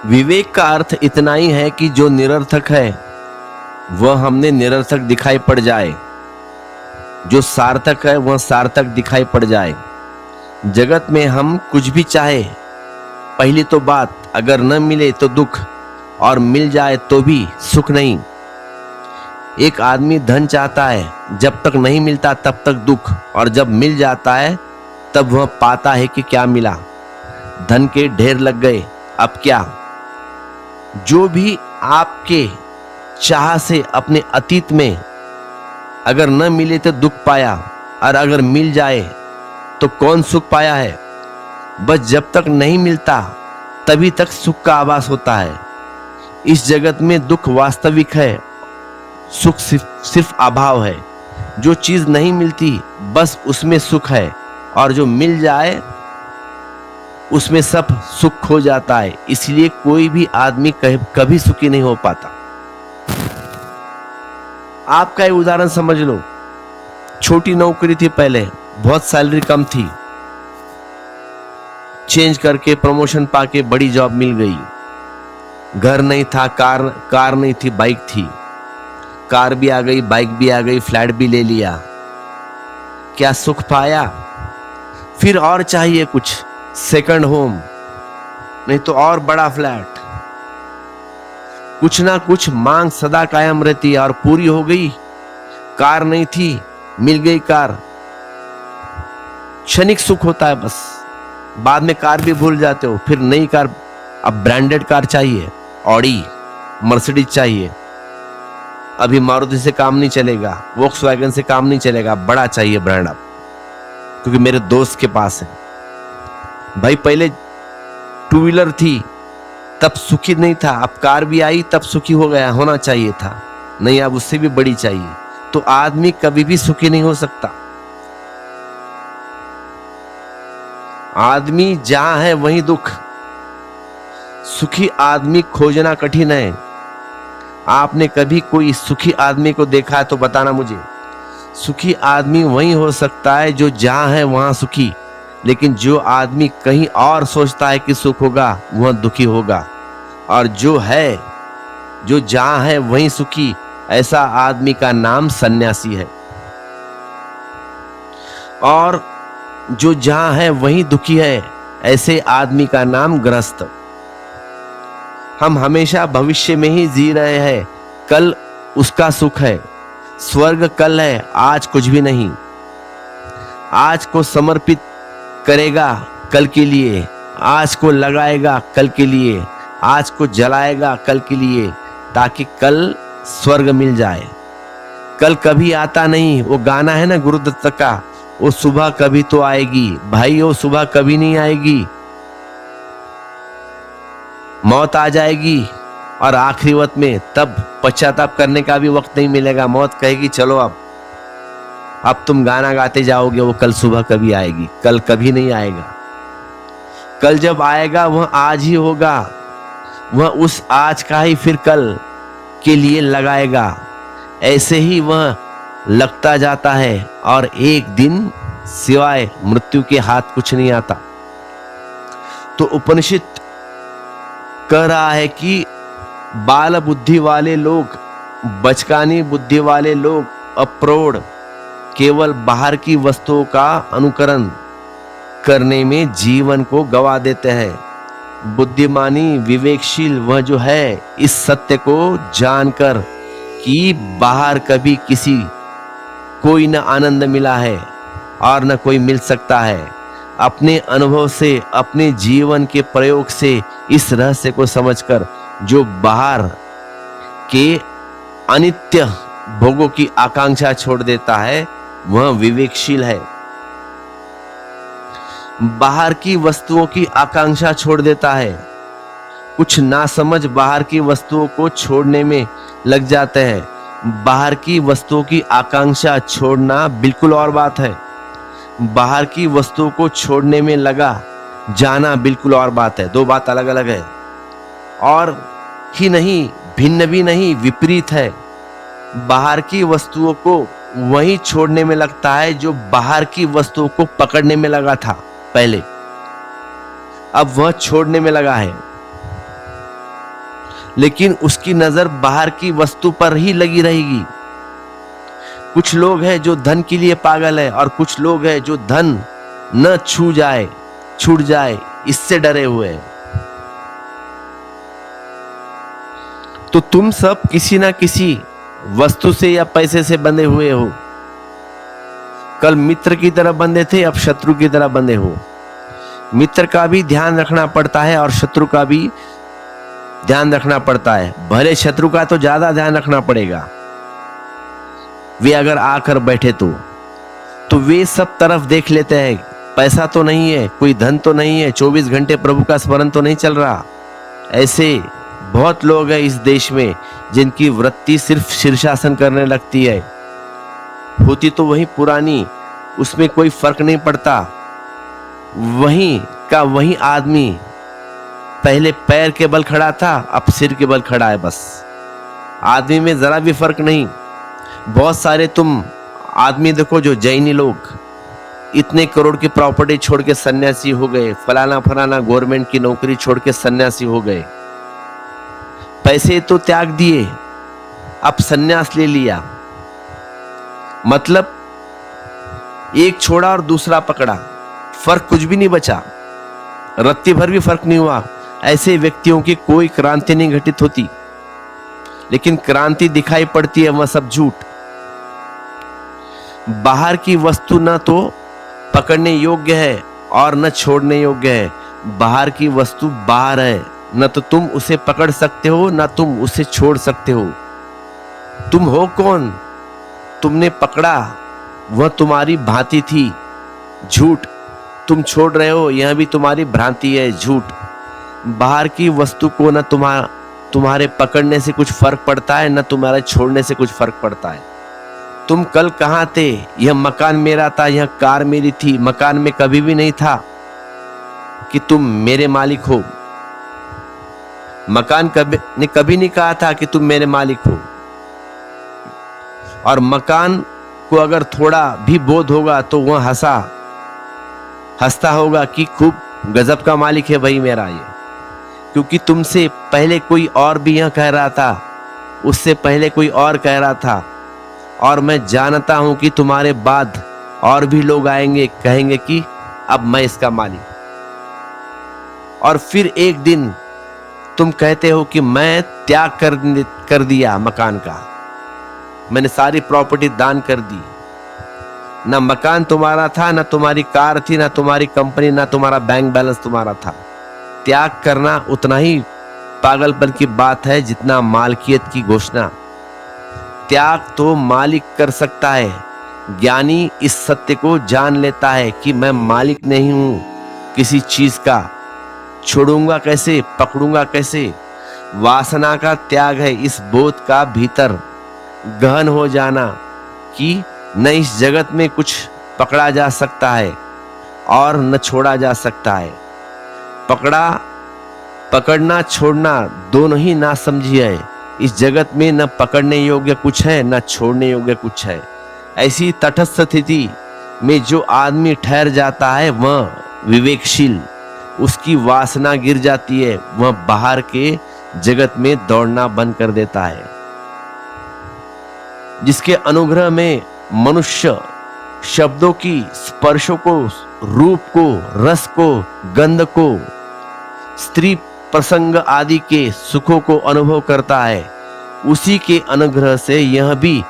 विवेक का अर्थ इतना ही है कि जो निरर्थक है वह हमने निरर्थक दिखाई पड़ जाए, जो सार्थक है वह सार्थक दिखाई पड़ जाए। जगत में हम कुछ भी चाहे, पहली तो बात, अगर न मिले तो दुख, और मिल जाए तो भी सुख नहीं। एक आदमी धन चाहता है, जब तक नहीं मिलता तब तक दुख, और जब मिल जाता है तब वह पाता है कि क्या मिला। धन के ढेर लग गए, अब क्या। जो भी आपके चाह से अपने अतीत में अगर न मिले तो दुख पाया, और अगर मिल जाए तो कौन सुख पाया है। बस जब तक नहीं मिलता तभी तक सुख का आभास होता है। इस जगत में दुख वास्तविक है, सुख सिर्फ अभाव है। जो चीज नहीं मिलती बस उसमें सुख है, और जो मिल जाए उसमें सब सुख खो जाता है। इसलिए कोई भी आदमी कभी सुखी नहीं हो पाता। आपका एक उदाहरण समझ लो। छोटी नौकरी थी पहले, बहुत सैलरी कम थी, चेंज करके प्रमोशन पाके बड़ी जॉब मिल गई। घर नहीं था, कार नहीं थी, बाइक थी। कार भी आ गई, बाइक भी आ गई, फ्लैट भी ले लिया। क्या सुख पाया? फिर और चाहिए कुछ, सेकंड होम, नहीं तो और बड़ा फ्लैट। कुछ ना कुछ मांग सदा कायम रहती है, और पूरी हो गई। कार नहीं थी, मिल गई कार। क्षणिक सुख होता है बस, बाद में कार भी भूल जाते हो। फिर नई कार, अब ब्रांडेड कार चाहिए, ऑडी, मर्सिडीज चाहिए। अभी मारुति से काम नहीं चलेगा, वोक्सवैगन से काम नहीं चलेगा, बड़ा चाहिए ब्रांड अब, क्योंकि मेरे दोस्त के पास है। भाई पहले टू व्हीलर थी तब सुखी नहीं था, अब कार भी आई तब सुखी हो गया, होना चाहिए था। नहीं, अब उससे भी बड़ी चाहिए। तो आदमी कभी भी सुखी नहीं हो सकता। आदमी जहां है वहीं दुख। सुखी आदमी खोजना कठिन है। आपने कभी कोई सुखी आदमी को देखा है तो बताना मुझे। सुखी आदमी वही हो सकता है जो जहां है वहां सुखी, लेकिन जो आदमी कहीं और सोचता है कि सुख होगा वह दुखी होगा। और जो जहां है वहीं सुखी, ऐसा आदमी का नाम सन्यासी है। और जो जहां है वहीं दुखी है, ऐसे आदमी का नाम गृहस्थ। हम हमेशा भविष्य में ही जी रहे हैं। कल उसका सुख है, स्वर्ग कल है, आज कुछ भी नहीं। आज को समर्पित करेगा कल के लिए, आज को लगाएगा कल के लिए, आज को जलाएगा कल के लिए, ताकि कल स्वर्ग मिल जाए। कल कभी आता नहीं। वो गाना है ना गुरुदत्त का, वो सुबह कभी तो आएगी। भाई वो सुबह कभी नहीं आएगी। मौत आ जाएगी, और आखिरी वक्त में तब पश्चाताप करने का भी वक्त नहीं मिलेगा। मौत कहेगी चलो अब तुम गाना गाते जाओगे, वो कल सुबह कभी आएगी। कल कभी नहीं आएगा। कल जब आएगा वह आज ही होगा। वह उस आज का ही फिर कल के लिए लगाएगा। ऐसे ही वह लगता जाता है, और एक दिन सिवाय मृत्यु के हाथ कुछ नहीं आता। तो उपनिषद कह रहा है कि बाल बुद्धि वाले लोग, बचकानी बुद्धि वाले लोग, अप्रौढ़, केवल बाहर की वस्तुओं का अनुकरण करने में जीवन को गवा देते हैं। बुद्धिमानी विवेकशील वह जो है, इस सत्य को जानकर कि बाहर कभी किसी कोई न आनंद मिला है और न कोई मिल सकता है, अपने अनुभव से, अपने जीवन के प्रयोग से इस रहस्य को समझकर जो बाहर के अनित्य भोगों की आकांक्षा छोड़ देता है, वह विवेकशील है। बाहर की वस्तुओं की आकांक्षा छोड़ देता है। कुछ नासमझ बाहर की वस्तुओं को छोड़ने में लग जाते हैं। बाहर की वस्तुओं की आकांक्षा छोड़ना बिल्कुल और बात है। बाहर की वस्तुओं को छोड़ने में लगा जाना बिल्कुल और बात है। दो बात अलग अलग है। और ही नहीं, भिन्न भी नहीं, विपरीत है। बाहर की वस्तुओं को वही छोड़ने में लगता है जो बाहर की वस्तुओं को पकड़ने में लगा था पहले, अब वह छोड़ने में लगा है। लेकिन उसकी नजर बाहर की वस्तु पर ही लगी रहेगी। कुछ लोग हैं जो धन के लिए पागल है, और कुछ लोग हैं जो धन न छूट जाए इससे डरे हुए हैं। तो तुम सब किसी ना किसी वस्तु से या पैसे से बंधे हुए हो। कल मित्र की तरह बंधे थे, अब शत्रु की तरह बंधे हो। मित्र का भी ध्यान रखना पड़ता है और शत्रु का भी ध्यान रखना पड़ता है। भले शत्रु का तो ज्यादा ध्यान रखना पड़ेगा, वे अगर आकर बैठे तो वे सब तरफ देख लेते हैं। पैसा तो नहीं है, कोई धन तो नहीं है, 24 घंटे प्रभु का स्मरण तो नहीं चल रहा। ऐसे बहुत लोग हैं इस देश में जिनकी वृत्ति सिर्फ शीर्षासन करने लगती है। होती तो वही पुरानी, उसमें कोई फर्क नहीं पड़ता। वही का वही आदमी पहले पैर के बल खड़ा था, अब सिर के बल खड़ा है। बस आदमी में जरा भी फर्क नहीं। बहुत सारे तुम आदमी देखो जो जैनी लोग इतने करोड़ की प्रॉपर्टी छोड़ के सन्यासी हो गए, फलाना फलाना गवर्नमेंट की नौकरी छोड़ के सन्यासी हो गए। पैसे तो त्याग दिए, अब सन्यास ले लिया। मतलब एक छोड़ा और दूसरा पकड़ा, फर्क कुछ भी नहीं बचा, रत्ती भर भी फर्क नहीं हुआ। ऐसे व्यक्तियों की कोई क्रांति नहीं घटित होती, लेकिन क्रांति दिखाई पड़ती है वह सब झूठ। बाहर की वस्तु न तो पकड़ने योग्य है और न छोड़ने योग्य है। बाहर की वस्तु बाहर है, न तो तुम उसे पकड़ सकते हो न तुम उसे छोड़ सकते हो। तुम हो कौन? तुमने पकड़ा वह तुम्हारी भांति थी, झूठ। तुम छोड़ रहे हो, यह भी तुम्हारी भ्रांति है, झूठ। बाहर की वस्तु को न तुम्हारे पकड़ने से कुछ फर्क पड़ता है, न तुम्हारे छोड़ने से कुछ फर्क पड़ता है। तुम कल कहाँ थे? यह मकान मेरा था, यह कार मेरी थी। मकान में कभी भी नहीं था कि तुम मेरे मालिक हो। मकान कभी नहीं कहा था कि तुम मेरे मालिक हो। और मकान को अगर थोड़ा भी बोध होगा तो वह हंसता होगा कि खूब गजब का मालिक है भाई मेरा ये। क्योंकि तुमसे पहले कोई और भी यह कह रहा था, उससे पहले कोई और कह रहा था, और मैं जानता हूं कि तुम्हारे बाद और भी लोग आएंगे, कहेंगे कि अब मैं इसका मालिक। और फिर एक दिन तुम कहते हो कि मैं त्याग कर दिया मकान का, मैंने सारी प्रॉपर्टी दान कर दी। ना मकान तुम्हारा था, ना तुम्हारी कार थी, ना तुम्हारी कंपनी, ना तुम्हारा बैंक बैलेंस तुम्हारा था। त्याग करना उतना ही पागलपन की बात है जितना मालकियत की घोषणा। त्याग तो मालिक कर सकता है। ज्ञानी इस सत्य को जान लेता है कि मैं मालिक नहीं हूं किसी चीज का। छोड़ूंगा कैसे, पकड़ूंगा कैसे? वासना का त्याग है इस बोध का भीतर गहन हो जाना कि न इस जगत में कुछ पकड़ा जा सकता है और न छोड़ा जा सकता है। पकड़ना छोड़ना दोनों ही ना समझी है। इस जगत में न पकड़ने योग्य कुछ है, न छोड़ने योग्य कुछ है। ऐसी तटस्थ स्थिति में जो आदमी ठहर जाता है वह विवेकशील, उसकी वासना गिर जाती है, वह बाहर के जगत में दौड़ना बंद कर देता है। जिसके अनुग्रह में मनुष्य शब्दों की, स्पर्शों को, रूप को, रस को, गंध को, स्त्री प्रसंग आदि के सुखों को अनुभव करता है, उसी के अनुग्रह से यह भी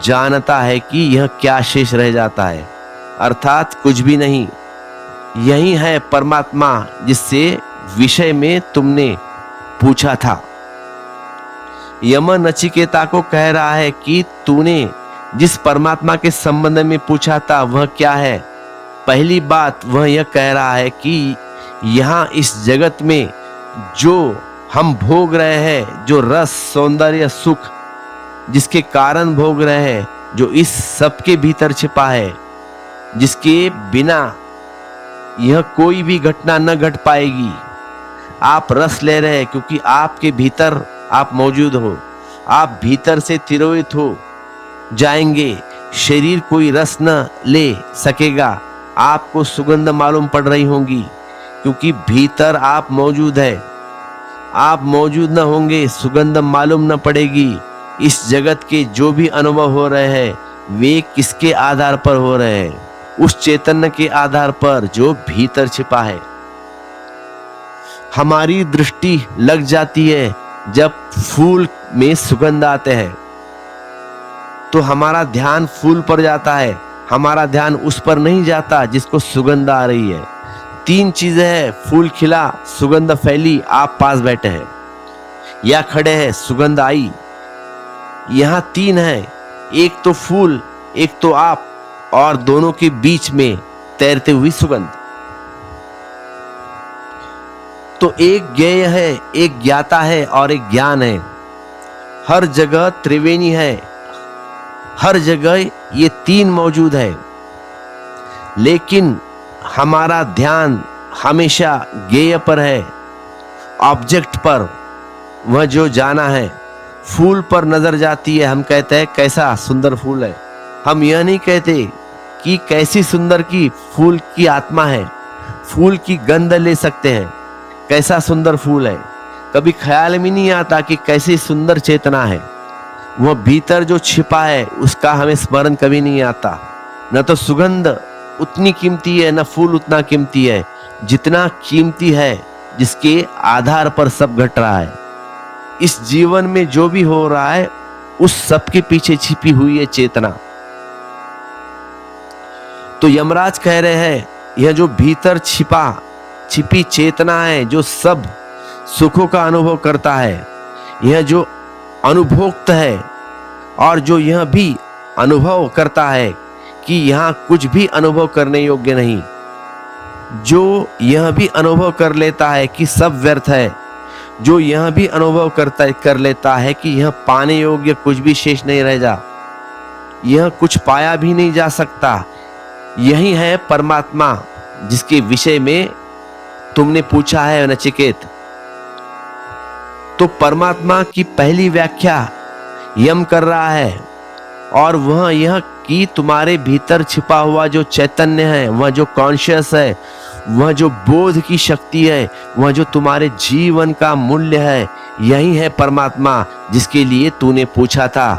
जानता है कि यह क्या शेष रह जाता है, अर्थात कुछ भी नहीं। यही है परमात्मा जिससे विषय में तुमने पूछा था। यम नचिकेता को कह रहा है कि तूने जिस परमात्मा के संबंध में पूछा था वह क्या है? पहली बात वह यह कह रहा है कि यहाँ इस जगत में जो हम भोग रहे हैं, जो रस, सौंदर्य, सुख जिसके कारण भोग रहे हैं, जो इस सब के भीतर छिपा है, जिसके बिना यह कोई भी घटना न घट पाएगी। आप रस ले रहे हैं क्योंकि आपके भीतर आप मौजूद हो, आप भीतर से तिरोहित हो जाएंगे। शरीर कोई रस न ले सकेगा। आपको सुगंध मालूम पड़ रही होंगी क्योंकि भीतर आप मौजूद है। आप मौजूद न होंगे, सुगंध मालूम न पड़ेगी। इस जगत के जो भी अनुभव हो रहे हैं वे किसके आधार पर हो रहे हैं? उस चैतन्य के आधार पर जो भीतर छिपा है। हमारी दृष्टि लग जाती है जब फूल में सुगंध आते हैं तो हमारा ध्यान फूल पर जाता है, हमारा ध्यान उस पर नहीं जाता जिसको सुगंध आ रही है। 3 चीजें हैं, फूल खिला, सुगंध फैली, आप पास बैठे हैं या खड़े हैं, सुगंध आई। यहां 3 है, एक तो फूल, एक तो आप, और दोनों के बीच में तैरते हुई सुगंध। तो एक ज्ञेय है, एक ज्ञाता है और एक ज्ञान है। हर जगह त्रिवेणी है, हर जगह ये 3 मौजूद है, लेकिन हमारा ध्यान हमेशा ज्ञेय पर है, ऑब्जेक्ट पर। वह जो जाना है, फूल पर नजर जाती है, हम कहते हैं कैसा सुंदर फूल है। हम यह नहीं कहते कि कैसी सुंदर की फूल की आत्मा है, फूल की गंध ले सकते हैं, कैसा सुंदर फूल है। कभी ख्याल में नहीं आता कि कैसी सुंदर चेतना है। वह भीतर जो छिपा है उसका हमें स्मरण कभी नहीं आता। न तो सुगंध उतनी कीमती है, न फूल उतना कीमती है जितना कीमती है जिसके आधार पर सब घट रहा है। इस जीवन में जो भी हो रहा है उस सब के पीछे छिपी हुई है चेतना। तो यमराज कह रहे हैं यह जो भीतर छिपी चेतना है, जो सब सुखों का अनुभव करता है, यह जो अनुभोक्त है और जो यह भी अनुभव करता है कि यहाँ कुछ भी अनुभव करने योग्य नहीं, जो यह भी अनुभव कर लेता है कि सब व्यर्थ है, जो यह भी अनुभव कर लेता है कि यह पाने योग्य कुछ भी शेष नहीं रह जा, यह कुछ पाया भी नहीं जा सकता, यही है परमात्मा जिसके विषय में तुमने पूछा है नचिकेत। तो परमात्मा की पहली व्याख्या यम कर रहा है और वह यह कि तुम्हारे भीतर छिपा हुआ जो चैतन्य है, वह जो कॉन्शियस है, वह जो बोध की शक्ति है, वह जो तुम्हारे जीवन का मूल्य है, यही है परमात्मा जिसके लिए तूने पूछा था।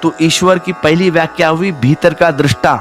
तो ईश्वर की पहली व्याख्या हुई भीतर का दृष्टा।